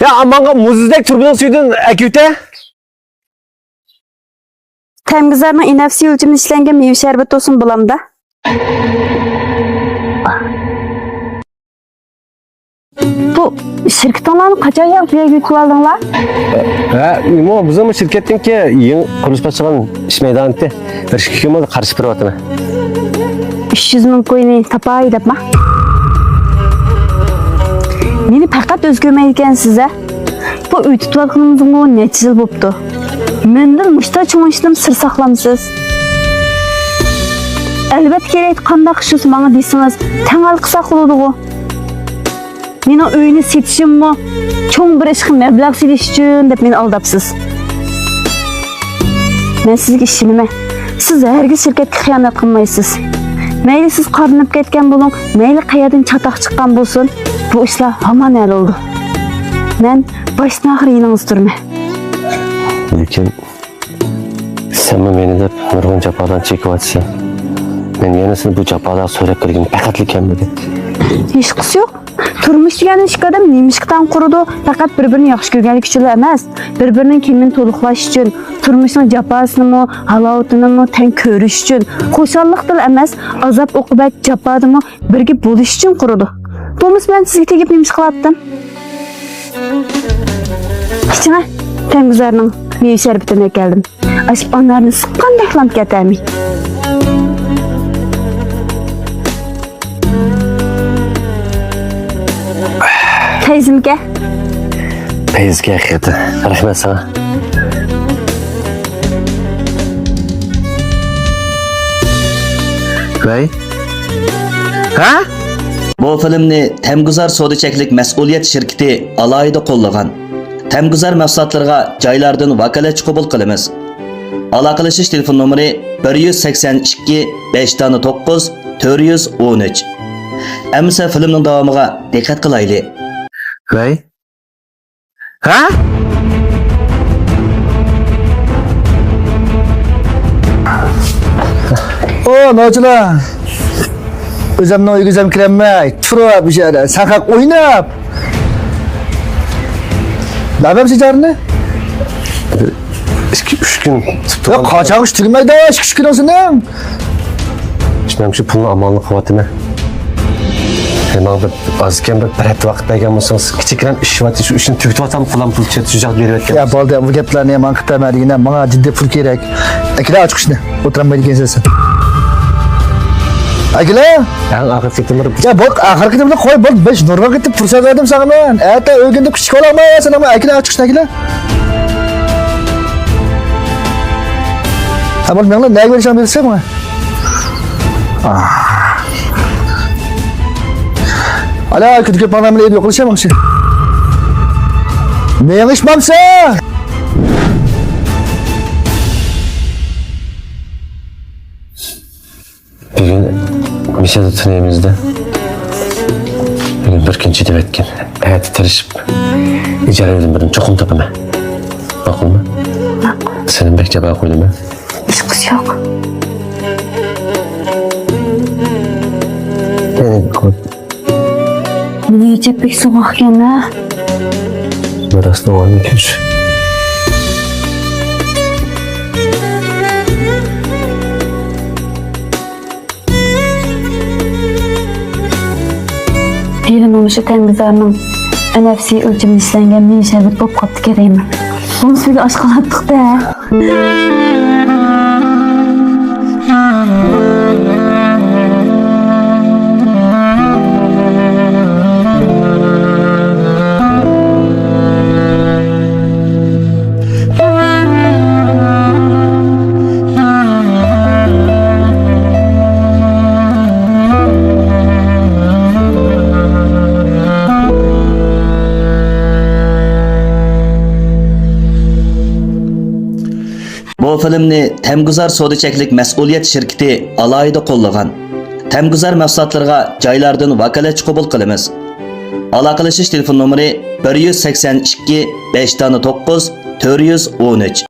Ya amanğa muzdek turbunun suyudun eküte. Temgizarning inafsi o'lchami ishlangan meva sharbati olsun bulamda. Bu şirketinlarni qachon yo'qligiga yutib oldinglar? Ha, bizim şirkettinki yeni kuruluşma çıkan iş meydanı etti. Bir şirketim oldu karşı privatına. 300 ming ko'yni topay debmi? Meni faqat o'zgarmaydigansiz a. Bu uy tutayotganimizga necha yil bo'pti. Mendan mushta cho'ngishdim sir saqlamsiz. Albatta kerak qanday qilishsiz menga deysiz, tangal qilsa qiladi-ku. Meni uyni setishimmi, cho'ng bir ishga mablag' selish uchun deb meni aldabsiz. Men sizga ishonaman. Siz hargiz shirkatga xiyonat qilmaysiz. Mayli siz qarinib ketgan bo'ling, mayli qayerdan chatoq chiqqan bo'lsin, bu ishlar hamon hal oldu. Men boshdan oxir yiningiz turman. Lekin sen beni de nurg'un jafodan chekyapsan. Men yenisini bu jafodan so'rab kirgan faqatlikanmidi. Hech qisi yo'q. Turmush degan ish odam nemishqdan quradi, faqat bir-birini yaxshi ko'rganlik uchun emas, bir-birining kimini to'liqlash uchun, turmushning jafosini, halovatini teng ko'rish uchun, qo'shonliqda emas, azob oqibat jafodimi birga bo'lish uchun quradi. Bo'lmasa men sizga tegib nemish qilyaptim. Kichkina Temgizarning meva sharbatini keldim. Ash onlarni siqqandek lamp ketami. Teyzimga. Peyizga xiyati. Rahmat sana. Vay. Ha? Bu filmni Temguzar Sodicheklik Mas'uliyat şirketi alayida qo'llagan. Temguzar mahsulotlarga joylardan vakolatchi qabul qilamiz. Aloqalashish telefon nomeri 182 509 413. Amsa filmning davomiga diqqat qilaylik. Vay. Ha? O nochilar. O'zimni uyga kirmay, turib bir yerda saqaq o'ynab. Nabam sijarni? 2-3 gün tuttu. Ya qachon ish tugmaydi, 2-3 kun o'sinim. Benim şu pulun amanlık kuvvetine. Hemen bir azken bir hafta vaqt bergan bo'lsangiz, kichikroq ish vaqti shu ishni tugatib atam, pulam pul tujoq berib etgan. Ya bo'ldi, bu gaplarni ham qilmaydigina, menga jiddiy pul kerak. Akila chiqishni, o'tirmaydigansiz. Akila? Yani ahir ketimir. Ya bak, ahir ketimni qo'y, bak, 5 nurga ketib fursat berdim sana men. Erta o'g'inda kuchga olamaysan, ama akila chiqishni akila. Ha, bak, menga nega berishim bersa menga? Ala kötü bana bile yok konuşamam şey. Ne yanlışmamsa? Bir gün Mişa'da tüneyimizde bir gün bir kinci de etken. Evet tirişip icare edin birini çokum tapıma. Bakın mı? Senin bekçe bağ koydum ben. Hiç qisi yo'q. Niye cepek soğuk yana? Burası var mı ki? Diyelim olmuşu Temgizarning nafsi o'lchami ishlangan meva sharbat bo'lib qopti kerakmi? Buni sizga oshqolatdik-da. Bu filmni Temguzar Sodicheklik Mas'uliyat şirketi alayida qo'llagan. Temguzar mahsulotlarga joylardan vakolatchi qabul qilamiz. Aloqalashish telefon nomeri 182 509 413.